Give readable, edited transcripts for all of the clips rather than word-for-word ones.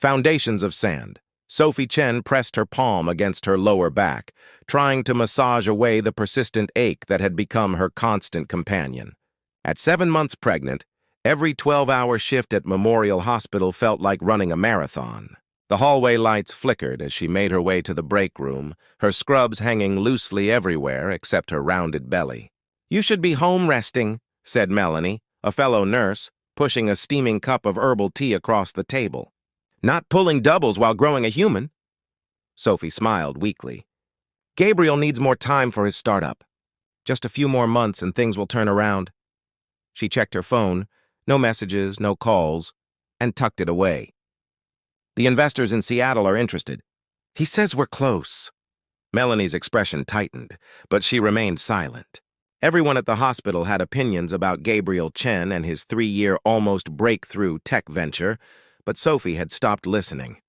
Foundations of sand. Sophie Chen pressed her palm against her lower back, trying to massage away the persistent ache that had become her constant companion. At 7 months pregnant, every 12-hour shift at Memorial Hospital felt like running a marathon. The hallway lights flickered as she made her way to the break room, her scrubs hanging loosely everywhere except her rounded belly. "You should be home resting," said Melanie, a fellow nurse, pushing a steaming cup of herbal tea across the table. "Not pulling doubles while growing a human." Sophie smiled weakly. "Gabriel needs more time for his startup. Just a few more months and things will turn around." She checked her phone, no messages, no calls, and tucked it away. "The investors in Seattle are interested. He says we're close." Melanie's expression tightened, but she remained silent. Everyone at the hospital had opinions about Gabriel Chen and his 3-year almost breakthrough tech venture, but Sophie had stopped listening.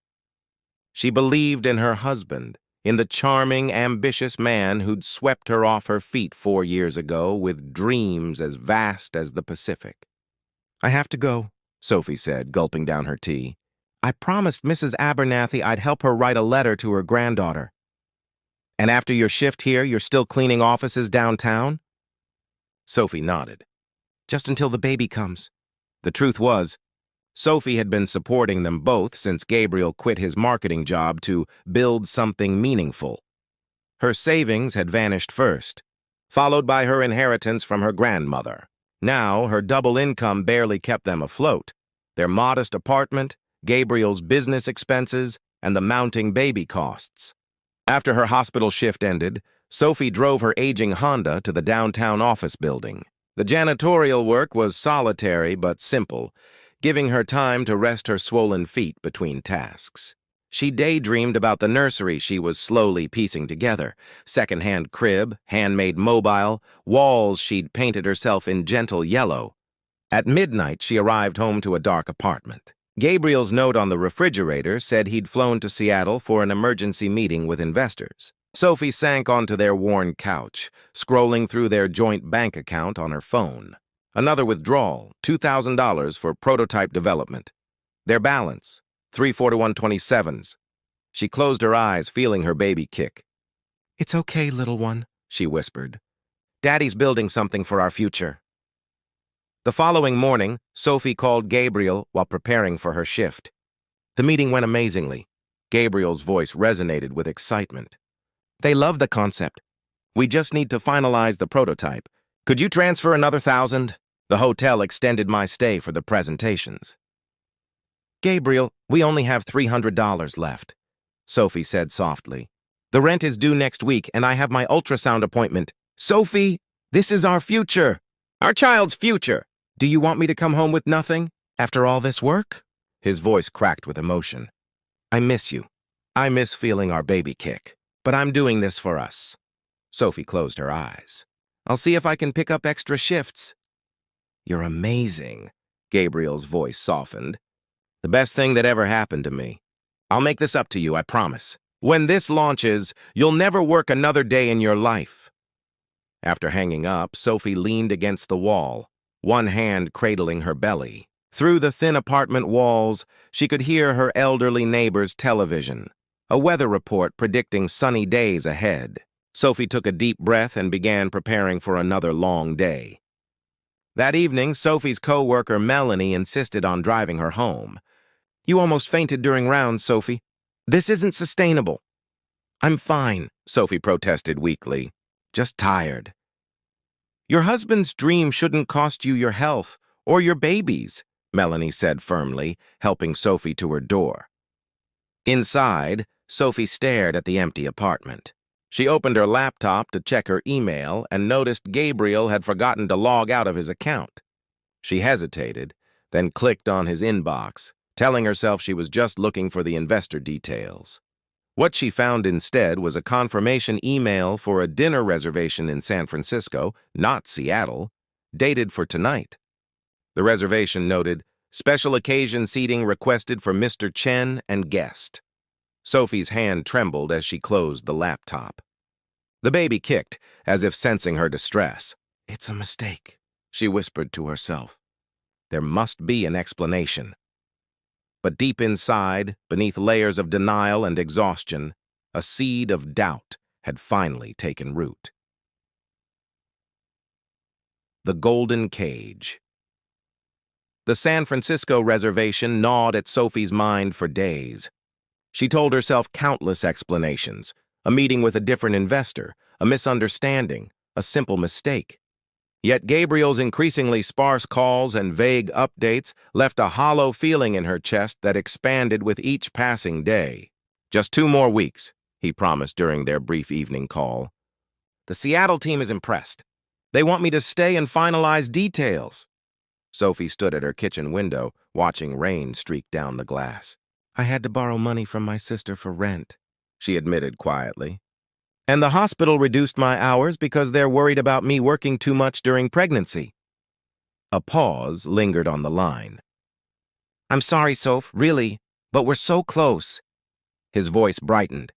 She believed in her husband, in the charming, ambitious man who'd swept her off her feet 4 years ago with dreams as vast as the Pacific. "I have to go," Sophie said, gulping down her tea. "I promised Mrs. Abernathy I'd help her write a letter to her granddaughter." "And after your shift here, you're still cleaning offices downtown?" Sophie nodded. "Just until the baby comes." The truth was, Sophie had been supporting them both since Gabriel quit his marketing job to build something meaningful. Her savings had vanished first, followed by her inheritance from her grandmother. Now, her double income barely kept them afloat. Their modest apartment, Gabriel's business expenses, and the mounting baby costs. After her hospital shift ended, Sophie drove her aging Honda to the downtown office building. The janitorial work was solitary but simple, giving her time to rest her swollen feet between tasks. She daydreamed about the nursery she was slowly piecing together. Second-hand crib, handmade mobile, walls she'd painted herself in gentle yellow. At midnight, she arrived home to a dark apartment. Gabriel's note on the refrigerator said he'd flown to Seattle for an emergency meeting with investors. Sophie sank onto their worn couch, scrolling through their joint bank account on her phone. Another withdrawal, $2,000 for prototype development. Their balance, 34127s. She closed her eyes, feeling her baby kick. "It's okay, little one," she whispered. "Daddy's building something for our future." The following morning, Sophie called Gabriel while preparing for her shift. The meeting went amazingly. Gabriel's voice resonated with excitement. "They love the concept. We just need to finalize the prototype. Could you transfer another 1,000? The hotel extended my stay for the presentations." "Gabriel, we only have $300 left," Sophie said softly. "The rent is due next week, and I have my ultrasound appointment." "Sophie, this is our future. Our child's future. Do you want me to come home with nothing after all this work?" His voice cracked with emotion. "I miss you. I miss feeling our baby kick. But I'm doing this for us." Sophie closed her eyes. "I'll see if I can pick up extra shifts." "You're amazing," Gabriel's voice softened. "The best thing that ever happened to me. I'll make this up to you, I promise. When this launches, you'll never work another day in your life." After hanging up, Sophie leaned against the wall, one hand cradling her belly. Through the thin apartment walls, she could hear her elderly neighbor's television, a weather report predicting sunny days ahead. Sophie took a deep breath and began preparing for another long day. That evening, Sophie's co-worker Melanie insisted on driving her home. "You almost fainted during rounds, Sophie. This isn't sustainable." "I'm fine," Sophie protested weakly. "Just tired." "Your husband's dream shouldn't cost you your health or your babies," Melanie said firmly, helping Sophie to her door. Inside, Sophie stared at the empty apartment. She opened her laptop to check her email and noticed Gabriel had forgotten to log out of his account. She hesitated, then clicked on his inbox, telling herself she was just looking for the investor details. What she found instead was a confirmation email for a dinner reservation in San Francisco, not Seattle, dated for tonight. The reservation noted, "Special occasion seating requested for Mr. Chen and guest." Sophie's hand trembled as she closed the laptop. The baby kicked, as if sensing her distress. "It's a mistake," she whispered to herself. There must be an explanation. But deep inside, beneath layers of denial and exhaustion, a seed of doubt had finally taken root. The Golden Cage. The San Francisco reservation gnawed at Sophie's mind for days. She told herself countless explanations: a meeting with a different investor, a misunderstanding, a simple mistake. Yet Gabriel's increasingly sparse calls and vague updates left a hollow feeling in her chest that expanded with each passing day. "Just 2 more weeks," he promised during their brief evening call. "The Seattle team is impressed. They want me to stay and finalize details." Sophie stood at her kitchen window, watching rain streak down the glass. "I had to borrow money from my sister for rent," she admitted quietly. "And the hospital reduced my hours because they're worried about me working too much during pregnancy." A pause lingered on the line. "I'm sorry, Soph, really, but we're so close." His voice brightened.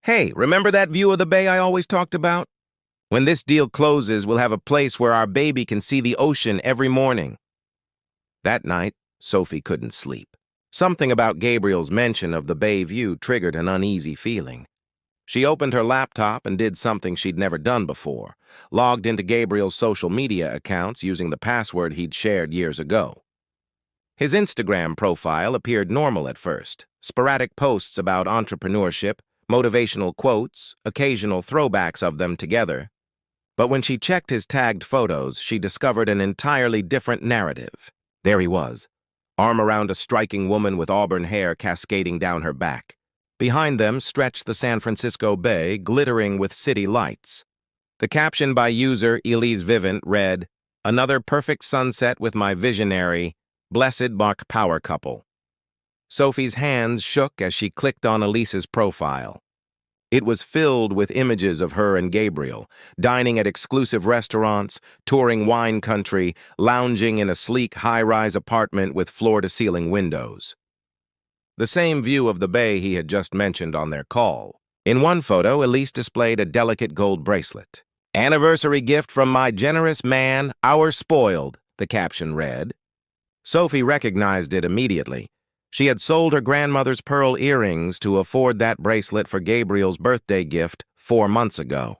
"Hey, remember that view of the bay I always talked about? When this deal closes, we'll have a place where our baby can see the ocean every morning." That night, Sophie couldn't sleep. Something about Gabriel's mention of the bay view triggered an uneasy feeling. She opened her laptop and did something she'd never done before: logged into Gabriel's social media accounts using the password he'd shared years ago. His Instagram profile appeared normal at first: sporadic posts about entrepreneurship, motivational quotes, occasional throwbacks of them together. But when she checked his tagged photos, she discovered an entirely different narrative. There he was, arm around a striking woman with auburn hair cascading down her back. Behind them stretched the San Francisco Bay, glittering with city lights. The caption by user Elise Vivint read, "Another perfect sunset with my visionary, blessed Bach power couple." Sophie's hands shook as she clicked on Elise's profile. It was filled with images of her and Gabriel, dining at exclusive restaurants, touring wine country, lounging in a sleek high-rise apartment with floor-to-ceiling windows. The same view of the bay he had just mentioned on their call. In one photo, Elise displayed a delicate gold bracelet. "Anniversary gift from my generous man, our spoiled," the caption read. Sophie recognized it immediately. She had sold her grandmother's pearl earrings to afford that bracelet for Gabriel's birthday gift 4 months ago.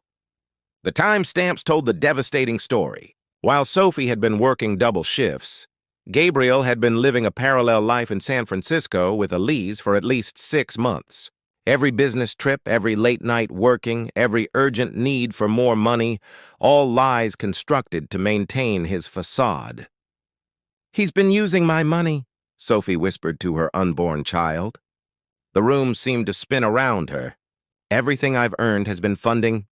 The timestamps told the devastating story. While Sophie had been working double shifts, Gabriel had been living a parallel life in San Francisco with Elise for at least 6 months. Every business trip, every late night working, every urgent need for more money, all lies constructed to maintain his facade. "He's been using my money," Sophie whispered to her unborn child. The room seemed to spin around her. "Everything I've earned has been funding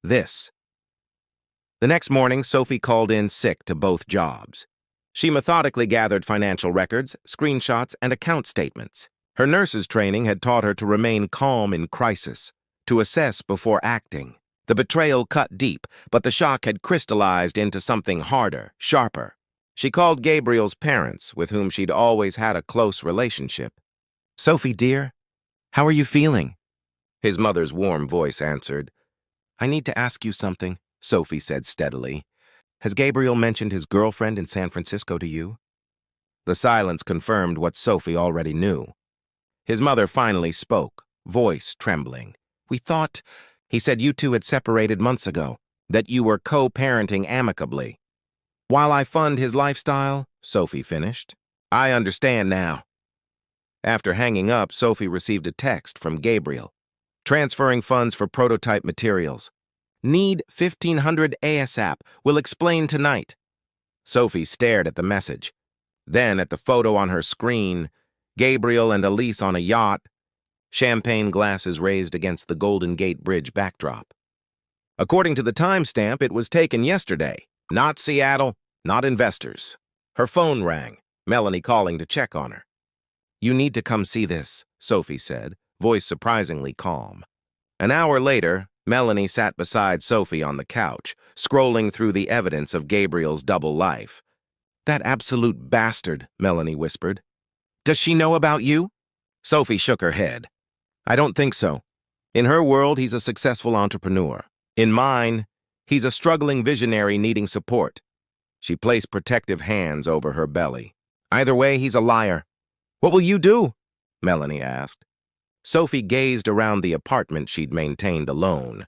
this." The next morning, Sophie called in sick to both jobs. She methodically gathered financial records, screenshots, and account statements. Her nurse's training had taught her to remain calm in crisis, to assess before acting. The betrayal cut deep, but the shock had crystallized into something harder, sharper. She called Gabriel's parents, with whom she'd always had a close relationship. "Sophie, dear, how are you feeling?" His mother's warm voice answered. "I need to ask you something," Sophie said steadily. "Has Gabriel mentioned his girlfriend in San Francisco to you?" The silence confirmed what Sophie already knew. His mother finally spoke, voice trembling. He said you two had separated months ago, that you were co-parenting amicably." "While I fund his lifestyle," Sophie finished. "I understand now." After hanging up, Sophie received a text from Gabriel. "Transferring funds for prototype materials. Need 1,500 ASAP. Will explain tonight." Sophie stared at the message. Then at the photo on her screen, Gabriel and Elise on a yacht, champagne glasses raised against the Golden Gate Bridge backdrop. According to the timestamp, it was taken yesterday. Not Seattle, not investors. Her phone rang, Melanie calling to check on her. "You need to come see this," Sophie said, voice surprisingly calm. An hour later, Melanie sat beside Sophie on the couch, scrolling through the evidence of Gabriel's double life. "That absolute bastard," Melanie whispered. "Does she know about you?" Sophie shook her head. "I don't think so. In her world, he's a successful entrepreneur. In mine, he's a struggling visionary needing support." She placed protective hands over her belly. "Either way, he's a liar. What will you do? Melanie asked. Sophie gazed around the apartment she'd maintained alone.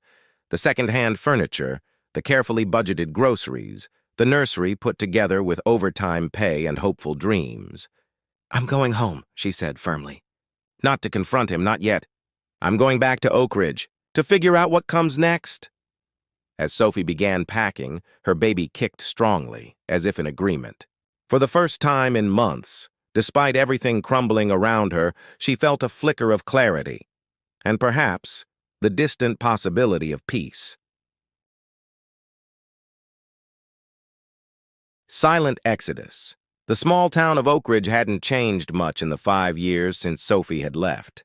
The second-hand furniture, the carefully budgeted groceries, the nursery put together with overtime pay and hopeful dreams. I'm going home, she said firmly. Not to confront him, not yet. I'm going back to Oak Ridge, to figure out what comes next. As Sophie began packing, her baby kicked strongly, as if in agreement. For the first time in months, despite everything crumbling around her, she felt a flicker of clarity, and perhaps the distant possibility of peace. Silent exodus. The small town of Oak Ridge hadn't changed much in the 5 years since Sophie had left.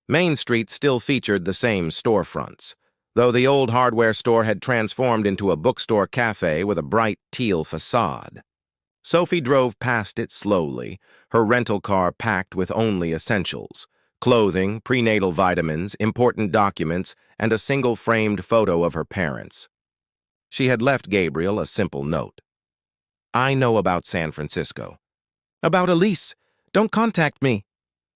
Main Street still featured the same storefronts, though the old hardware store had transformed into a bookstore cafe with a bright teal facade. Sophie drove past it slowly, her rental car packed with only essentials: clothing, prenatal vitamins, important documents, and a single framed photo of her parents. She had left Gabriel a simple note. I know about San Francisco. About Elise. Don't contact me.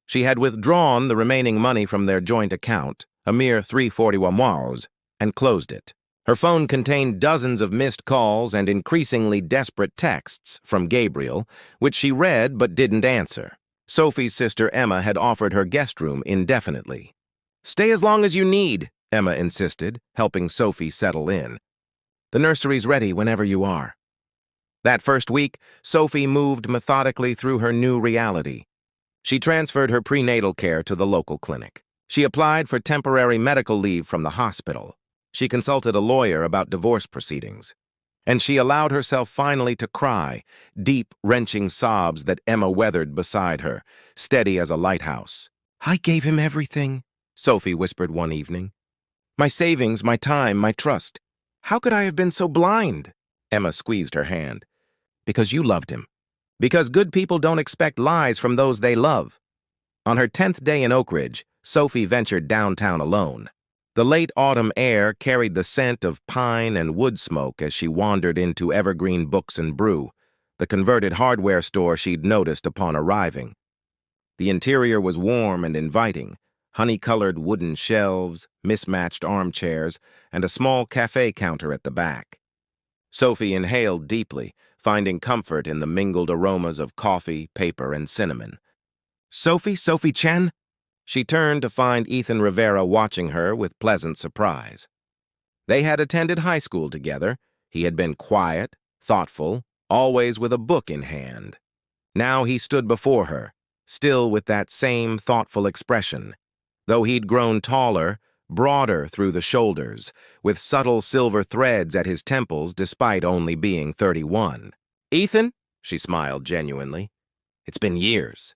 She had withdrawn the remaining money from their joint account, a mere $341, and closed it. Her phone contained dozens of missed calls and increasingly desperate texts from Gabriel, which she read but didn't answer. Sophie's sister Emma had offered her guest room indefinitely. Stay as long as you need, Emma insisted, helping Sophie settle in. The nursery's ready whenever you are. That first week, Sophie moved methodically through her new reality. She transferred her prenatal care to the local clinic. She applied for temporary medical leave from the hospital. She consulted a lawyer about divorce proceedings. And she allowed herself finally to cry, deep, wrenching sobs that Emma weathered beside her, steady as a lighthouse. I gave him everything, Sophie whispered one evening. My savings, my time, my trust. How could I have been so blind? Emma squeezed her hand. Because you loved him. Because good people don't expect lies from those they love. On her 10th day in Oak Ridge, Sophie ventured downtown alone. The late autumn air carried the scent of pine and wood smoke as she wandered into Evergreen Books and Brew, the converted hardware store she'd noticed upon arriving. The interior was warm and inviting, honey-colored wooden shelves, mismatched armchairs, and a small cafe counter at the back. Sophie inhaled deeply, finding comfort in the mingled aromas of coffee, paper, and cinnamon. Sophie Chen? She turned to find Ethan Rivera watching her with pleasant surprise. They had attended high school together. He had been quiet, thoughtful, always with a book in hand. Now he stood before her, still with that same thoughtful expression, though he'd grown taller, broader through the shoulders, with subtle silver threads at his temples despite only being 31. Ethan? She smiled genuinely. It's been years.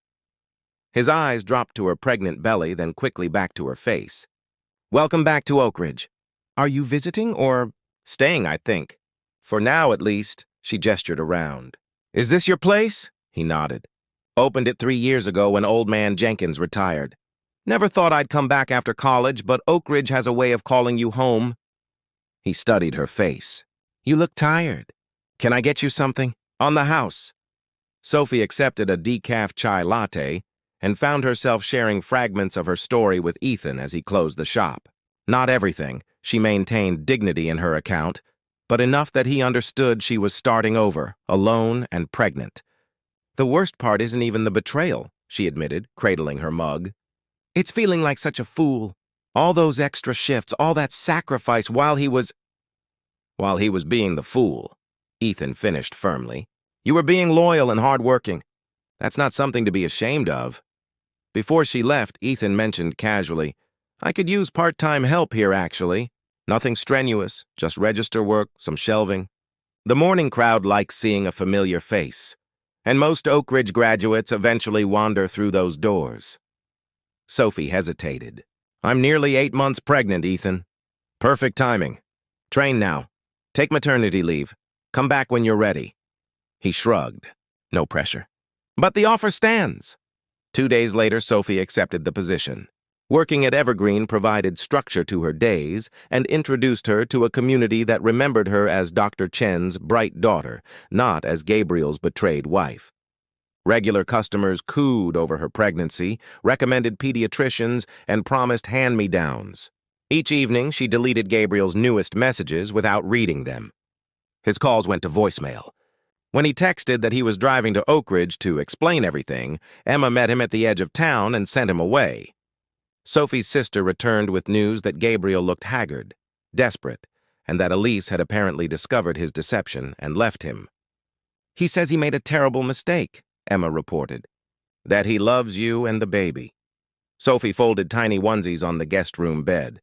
His eyes dropped to her pregnant belly, then quickly back to her face. Welcome back to Oak Ridge. Are you visiting or staying, I think? For now, at least, she gestured around. Is this your place? He nodded. Opened it 3 years ago when old man Jenkins retired. Never thought I'd come back after college, but Oak Ridge has a way of calling you home. He studied her face. You look tired. Can I get you something? On the house. Sophie accepted a decaf chai latte and found herself sharing fragments of her story with Ethan as he closed the shop. Not everything, she maintained dignity in her account, but enough that he understood she was starting over, alone and pregnant. The worst part isn't even the betrayal, she admitted, cradling her mug. It's feeling like such a fool. All those extra shifts, all that sacrifice while he was being the fool, Ethan finished firmly. You were being loyal and hardworking. That's not something to be ashamed of. Before she left, Ethan mentioned casually, I could use part-time help here, actually. Nothing strenuous, just register work, some shelving. The morning crowd likes seeing a familiar face, and most Oak Ridge graduates eventually wander through those doors. Sophie hesitated. I'm nearly 8 months pregnant, Ethan. Perfect timing. Train now. Take maternity leave. Come back when you're ready. He shrugged. No pressure. But the offer stands. 2 days later, Sophie accepted the position. Working at Evergreen provided structure to her days and introduced her to a community that remembered her as Dr. Chen's bright daughter, not as Gabriel's betrayed wife. Regular customers cooed over her pregnancy, recommended pediatricians, and promised hand-me-downs. Each evening, she deleted Gabriel's newest messages without reading them. His calls went to voicemail. When he texted that he was driving to Oak Ridge to explain everything, Emma met him at the edge of town and sent him away. Sophie's sister returned with news that Gabriel looked haggard, desperate, and that Elise had apparently discovered his deception and left him. "He says he made a terrible mistake," Emma reported. "That he loves you and the baby." Sophie folded tiny onesies on the guest room bed.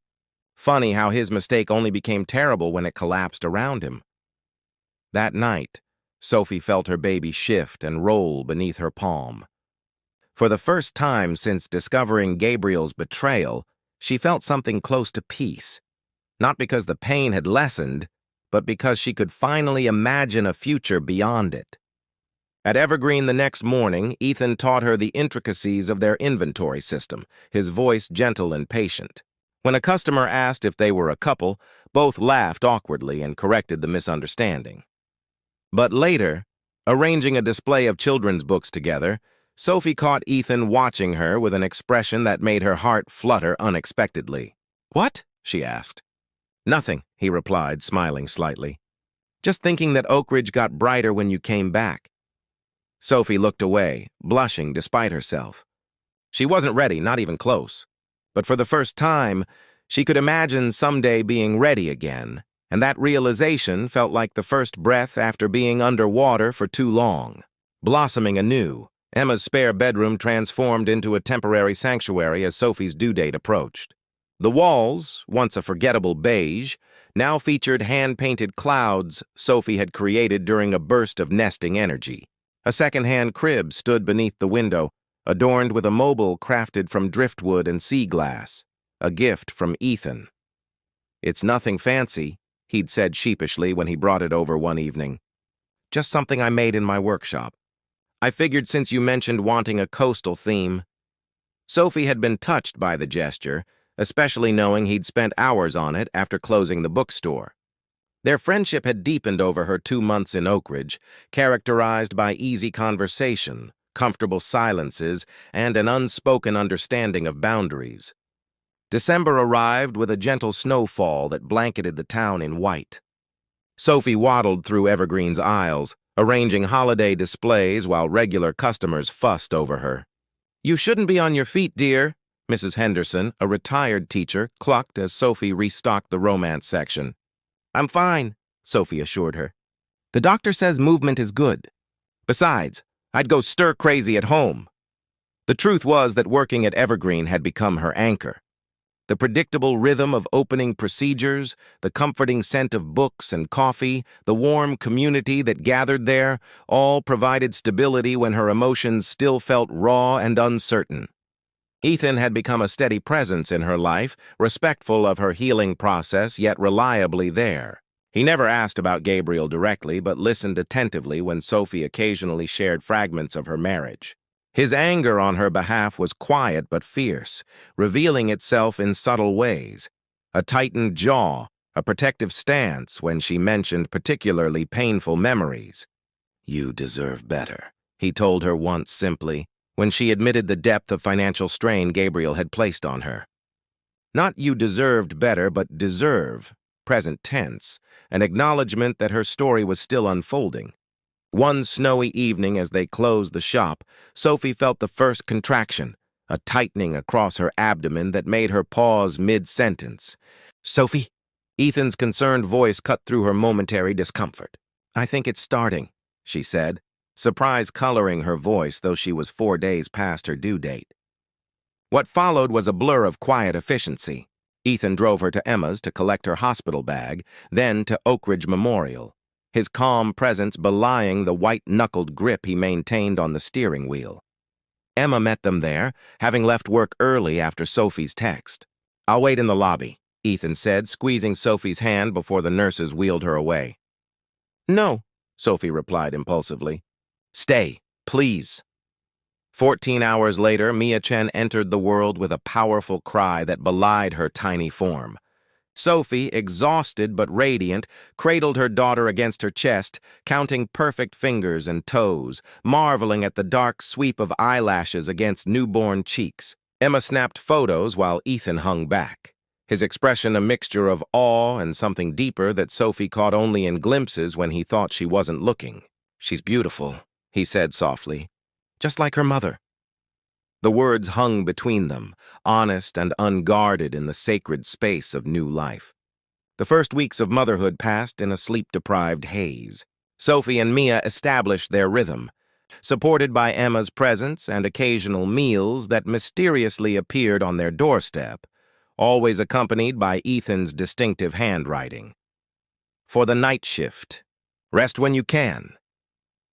Funny how his mistake only became terrible when it collapsed around him. That night, Sophie felt her baby shift and roll beneath her palm. For the first time since discovering Gabriel's betrayal, she felt something close to peace. Not because the pain had lessened, but because she could finally imagine a future beyond it. At Evergreen the next morning, Ethan taught her the intricacies of their inventory system, his voice gentle and patient. When a customer asked if they were a couple, both laughed awkwardly and corrected the misunderstanding. But later, arranging a display of children's books together, Sophie caught Ethan watching her with an expression that made her heart flutter unexpectedly. "What?" she asked. "Nothing," he replied, smiling slightly. "Just thinking that Oak Ridge got brighter when you came back." Sophie looked away, blushing despite herself. She wasn't ready, not even close. But for the first time, she could imagine someday being ready again, and that realization felt like the first breath after being underwater for too long. Blossoming anew, Emma's spare bedroom transformed into a temporary sanctuary as Sophie's due date approached. The walls, once a forgettable beige, now featured hand-painted clouds Sophie had created during a burst of nesting energy. A second-hand crib stood beneath the window, adorned with a mobile crafted from driftwood and sea glass, a gift from Ethan. "It's nothing fancy," he'd said sheepishly when he brought it over one evening. "Just something I made in my workshop. I figured since you mentioned wanting a coastal theme." Sophie had been touched by the gesture, especially knowing he'd spent hours on it after closing the bookstore. Their friendship had deepened over her 2 months in Oak Ridge, characterized by easy conversation, comfortable silences, and an unspoken understanding of boundaries. December arrived with a gentle snowfall that blanketed the town in white. Sophie waddled through Evergreen's aisles, arranging holiday displays while regular customers fussed over her. "You shouldn't be on your feet, dear," Mrs. Henderson, a retired teacher, clucked as Sophie restocked the romance section. "I'm fine," Sophie assured her. "The doctor says movement is good. Besides, I'd go stir-crazy at home." The truth was that working at Evergreen had become her anchor. The predictable rhythm of opening procedures, the comforting scent of books and coffee, the warm community that gathered there, all provided stability when her emotions still felt raw and uncertain. Ethan had become a steady presence in her life, respectful of her healing process, yet reliably there. He never asked about Gabriel directly, but listened attentively when Sophie occasionally shared fragments of her marriage. His anger on her behalf was quiet but fierce, revealing itself in subtle ways. A tightened jaw, a protective stance when she mentioned particularly painful memories. "You deserve better," he told her once simply, when she admitted the depth of financial strain Gabriel had placed on her. Not "you deserved better," but "deserve," present tense, an acknowledgement that her story was still unfolding. One snowy evening as they closed the shop, Sophie felt the first contraction, a tightening across her abdomen that made her pause mid-sentence. "Sophie?" Ethan's concerned voice cut through her momentary discomfort. "I think it's starting," she said, surprise coloring her voice though she was 4 days past her due date. What followed was a blur of quiet efficiency. Ethan drove her to Emma's to collect her hospital bag, then to Oak Ridge Memorial, his calm presence belying the white-knuckled grip he maintained on the steering wheel. Emma met them there, having left work early after Sophie's text. "I'll wait in the lobby," Ethan said, squeezing Sophie's hand before the nurses wheeled her away. "No," Sophie replied impulsively. "Stay, please." 14 hours later, Mia Chen entered the world with a powerful cry that belied her tiny form. Sophie, exhausted but radiant, cradled her daughter against her chest, counting perfect fingers and toes, marveling at the dark sweep of eyelashes against newborn cheeks. Emma snapped photos while Ethan hung back, his expression a mixture of awe and something deeper that Sophie caught only in glimpses when he thought she wasn't looking. "She's beautiful," he said softly, "just like her mother." The words hung between them, honest and unguarded in the sacred space of new life. The first weeks of motherhood passed in a sleep-deprived haze. Sophie and Mia established their rhythm, supported by Emma's presence and occasional meals that mysteriously appeared on their doorstep, always accompanied by Ethan's distinctive handwriting. "For the night shift. Rest when you can."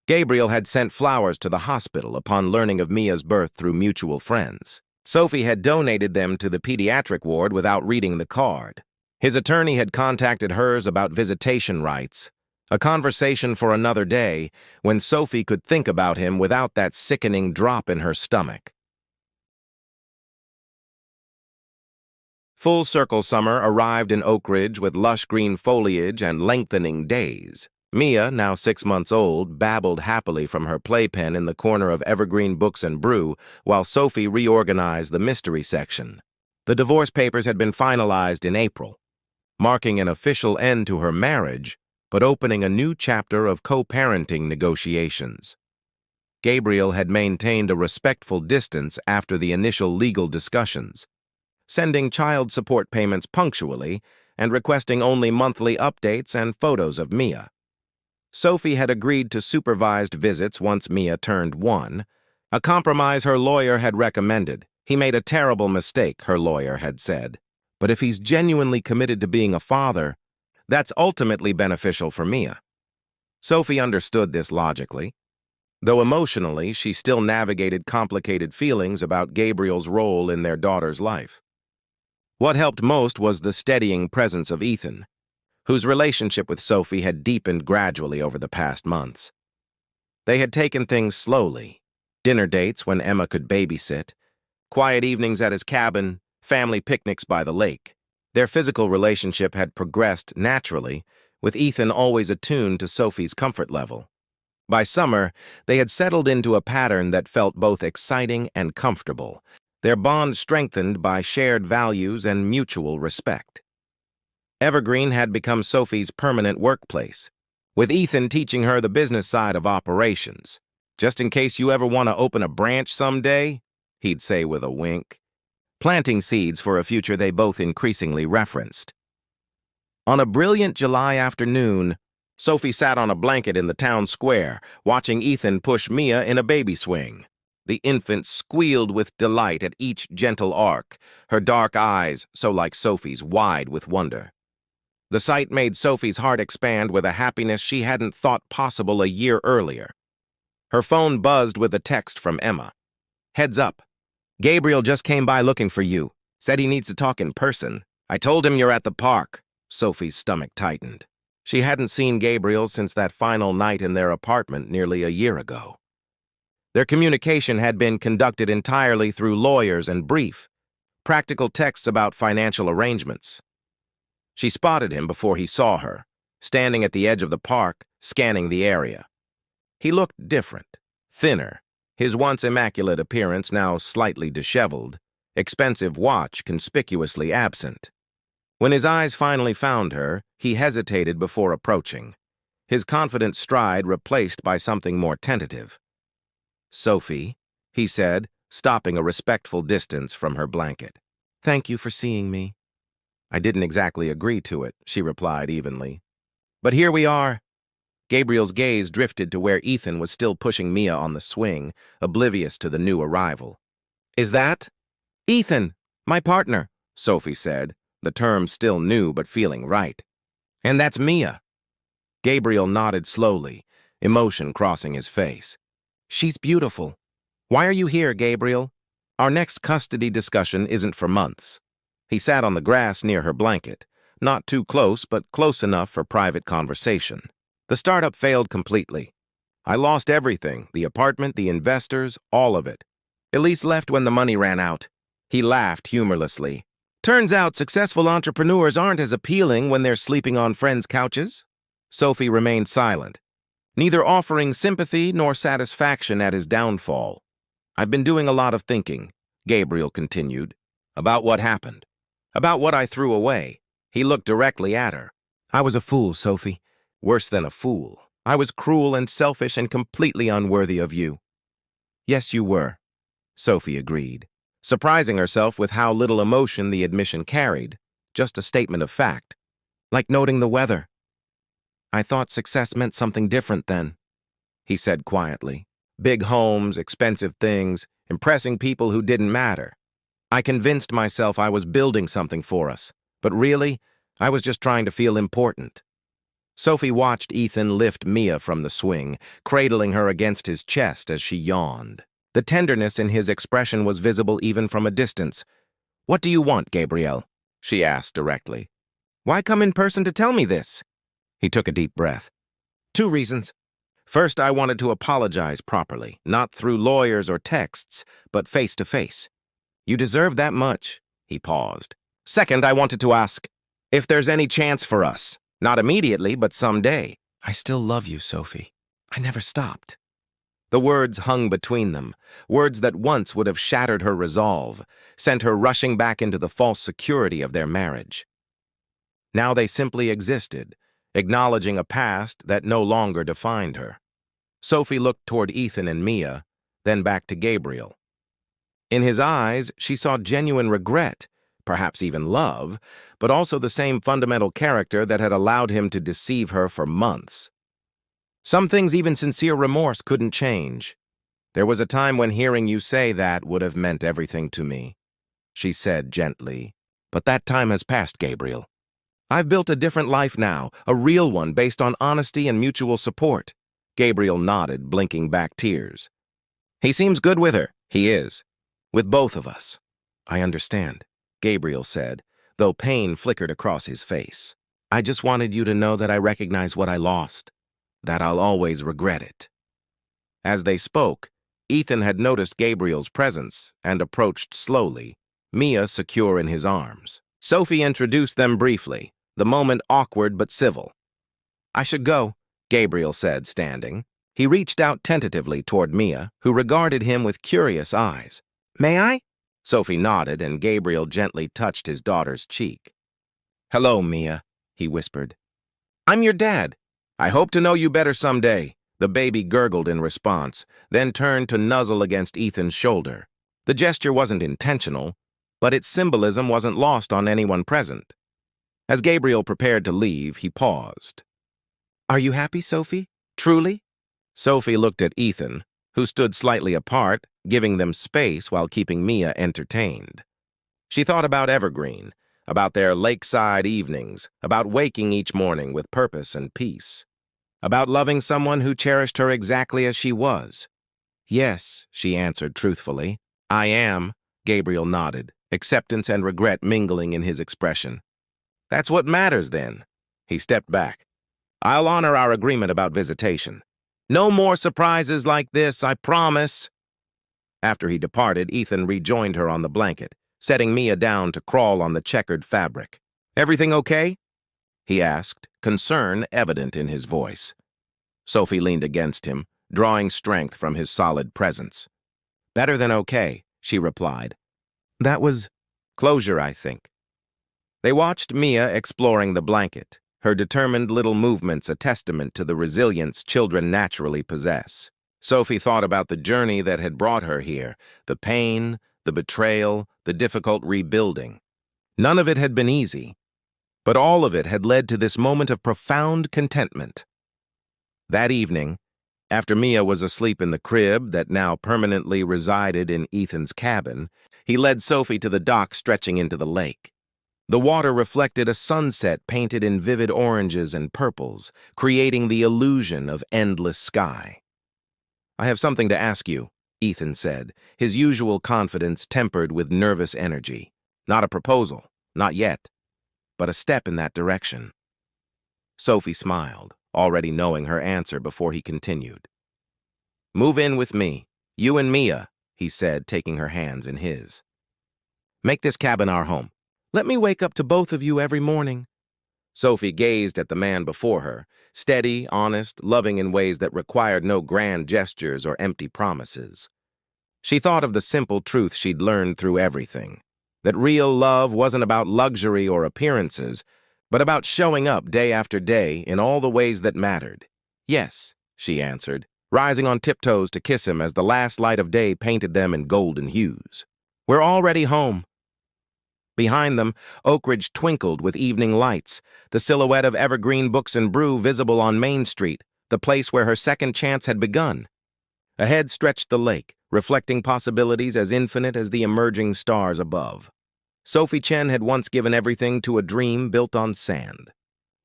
Gabriel had sent flowers to the hospital upon learning of Mia's birth through mutual friends. Sophie had donated them to the pediatric ward without reading the card. His attorney had contacted hers about visitation rights, a conversation for another day when Sophie could think about him without that sickening drop in her stomach. Full circle summer arrived in Oak Ridge with lush green foliage and lengthening days. Mia, now 6 months old, babbled happily from her playpen in the corner of Evergreen Books and Brew while Sophie reorganized the mystery section. The divorce papers had been finalized in April, marking an official end to her marriage, but opening a new chapter of co-parenting negotiations. Gabriel had maintained a respectful distance after the initial legal discussions, sending child support payments punctually and requesting only monthly updates and photos of Mia. Sophie had agreed to supervised visits once Mia turned 1, a compromise her lawyer had recommended. He made a terrible mistake, her lawyer had said. But if he's genuinely committed to being a father, that's ultimately beneficial for Mia. Sophie understood this logically, though emotionally she still navigated complicated feelings about Gabriel's role in their daughter's life. What helped most was the steadying presence of Ethan, whose relationship with Sophie had deepened gradually over the past months. They had taken things slowly, dinner dates when Emma could babysit, quiet evenings at his cabin, family picnics by the lake. Their physical relationship had progressed naturally, with Ethan always attuned to Sophie's comfort level. By summer, they had settled into a pattern that felt both exciting and comfortable, their bond strengthened by shared values and mutual respect. Evergreen had become Sophie's permanent workplace, with Ethan teaching her the business side of operations. "Just in case you ever want to open a branch someday," he'd say with a wink, planting seeds for a future they both increasingly referenced. On a brilliant July afternoon, Sophie sat on a blanket in the town square, watching Ethan push Mia in a baby swing. The infant squealed with delight at each gentle arc, her dark eyes, so like Sophie's, wide with wonder. The sight made Sophie's heart expand with a happiness she hadn't thought possible a year earlier. Her phone buzzed with a text from Emma. "Heads up. Gabriel just came by looking for you. Said he needs to talk in person. I told him you're at the park." Sophie's stomach tightened. She hadn't seen Gabriel since that final night in their apartment nearly a year ago. Their communication had been conducted entirely through lawyers and brief, practical texts about financial arrangements. She spotted him before he saw her, standing at the edge of the park, scanning the area. He looked different, thinner, his once immaculate appearance now slightly disheveled, expensive watch conspicuously absent. When his eyes finally found her, he hesitated before approaching, his confident stride replaced by something more tentative. "Sophie," he said, stopping a respectful distance from her blanket. "Thank you for seeing me." "I didn't exactly agree to it," she replied evenly. "But here we are." Gabriel's gaze drifted to where Ethan was still pushing Mia on the swing, oblivious to the new arrival. "Is that?" "Ethan, my partner," Sophie said, the term still new but feeling right. "And that's Mia." Gabriel nodded slowly, emotion crossing his face. "She's beautiful. Why are you here, Gabriel? Our next custody discussion isn't for months." He sat on the grass near her blanket, not too close, but close enough for private conversation. "The startup failed completely. I lost everything, the apartment, the investors, all of it. Elise left when the money ran out." He laughed humorlessly. Turns out successful entrepreneurs aren't as appealing when they're sleeping on friends' couches. Sophie remained silent, neither offering sympathy nor satisfaction at his downfall. I've been doing a lot of thinking, Gabriel continued, about what happened, about what I threw away. He looked directly at her. I was a fool, Sophie. Worse than a fool. I was cruel and selfish and completely unworthy of you. Yes, you were, Sophie agreed, surprising herself with how little emotion the admission carried, just a statement of fact, like noting the weather. I thought success meant something different then, he said quietly. Big homes, expensive things, impressing people who didn't matter. I convinced myself I was building something for us, but really, I was just trying to feel important. Sophie watched Ethan lift Mia from the swing, cradling her against his chest as she yawned. The tenderness in his expression was visible even from a distance. What do you want, Gabriel? She asked directly. Why come in person to tell me this? He took a deep breath. 2 reasons. First, I wanted to apologize properly, not through lawyers or texts, but face to face. You deserve that much, he paused. Second, I wanted to ask if there's any chance for us. Not immediately, but someday. I still love you, Sophie. I never stopped. The words hung between them, words that once would have shattered her resolve, sent her rushing back into the false security of their marriage. Now they simply existed, acknowledging a past that no longer defined her. Sophie looked toward Ethan and Mia, then back to Gabriel. In his eyes, she saw genuine regret, perhaps even love, but also the same fundamental character that had allowed him to deceive her for months. Some things even sincere remorse couldn't change. There was a time when hearing you say that would have meant everything to me, she said gently. But that time has passed, Gabriel. I've built a different life now, a real one based on honesty and mutual support. Gabriel nodded, blinking back tears. He seems good with her. He is. With both of us. I understand, Gabriel said, though pain flickered across his face. I just wanted you to know that I recognize what I lost, that I'll always regret it. As they spoke, Ethan had noticed Gabriel's presence and approached slowly, Mia secure in his arms. Sophie introduced them briefly, the moment awkward but civil. I should go, Gabriel said, standing. He reached out tentatively toward Mia, who regarded him with curious eyes. May I? Sophie nodded, and Gabriel gently touched his daughter's cheek. Hello, Mia, he whispered. I'm your dad. I hope to know you better someday. The baby gurgled in response, then turned to nuzzle against Ethan's shoulder. The gesture wasn't intentional, but its symbolism wasn't lost on anyone present. As Gabriel prepared to leave, he paused. Are you happy, Sophie? Truly? Sophie looked at Ethan, who stood slightly apart, giving them space while keeping Mia entertained. She thought about Evergreen, about their lakeside evenings, about waking each morning with purpose and peace, about loving someone who cherished her exactly as she was. Yes, she answered truthfully. I am, Gabriel nodded, acceptance and regret mingling in his expression. That's what matters then. He stepped back. I'll honor our agreement about visitation. No more surprises like this, I promise. After he departed, Ethan rejoined her on the blanket, setting Mia down to crawl on the checkered fabric. Everything okay? He asked, concern evident in his voice. Sophie leaned against him, drawing strength from his solid presence. Better than okay, she replied. That was closure, I think. They watched Mia exploring the blanket, her determined little movements a testament to the resilience children naturally possess. Sophie thought about the journey that had brought her here, the pain, the betrayal, the difficult rebuilding. None of it had been easy, but all of it had led to this moment of profound contentment. That evening, after Mia was asleep in the crib that now permanently resided in Ethan's cabin, he led Sophie to the dock stretching into the lake. The water reflected a sunset painted in vivid oranges and purples, creating the illusion of endless sky. I have something to ask you, Ethan said, his usual confidence tempered with nervous energy. Not a proposal, not yet, but a step in that direction. Sophie smiled, already knowing her answer before he continued. Move in with me, you and Mia, he said, taking her hands in his. Make this cabin our home. Let me wake up to both of you every morning." Sophie gazed at the man before her, steady, honest, loving in ways that required no grand gestures or empty promises. She thought of the simple truth she'd learned through everything, that real love wasn't about luxury or appearances, but about showing up day after day in all the ways that mattered. "Yes," she answered, rising on tiptoes to kiss him as the last light of day painted them in golden hues. "We're already home." Behind them, Oak Ridge twinkled with evening lights, the silhouette of Evergreen Books and Brew visible on Main Street, the place where her second chance had begun. Ahead stretched the lake, reflecting possibilities as infinite as the emerging stars above. Sophie Chen had once given everything to a dream built on sand.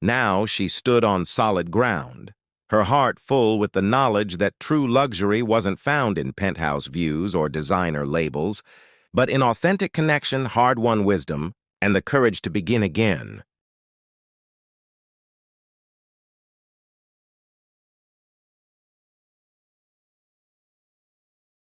Now she stood on solid ground, her heart full with the knowledge that true luxury wasn't found in penthouse views or designer labels, but in authentic connection, hard-won wisdom, and the courage to begin again.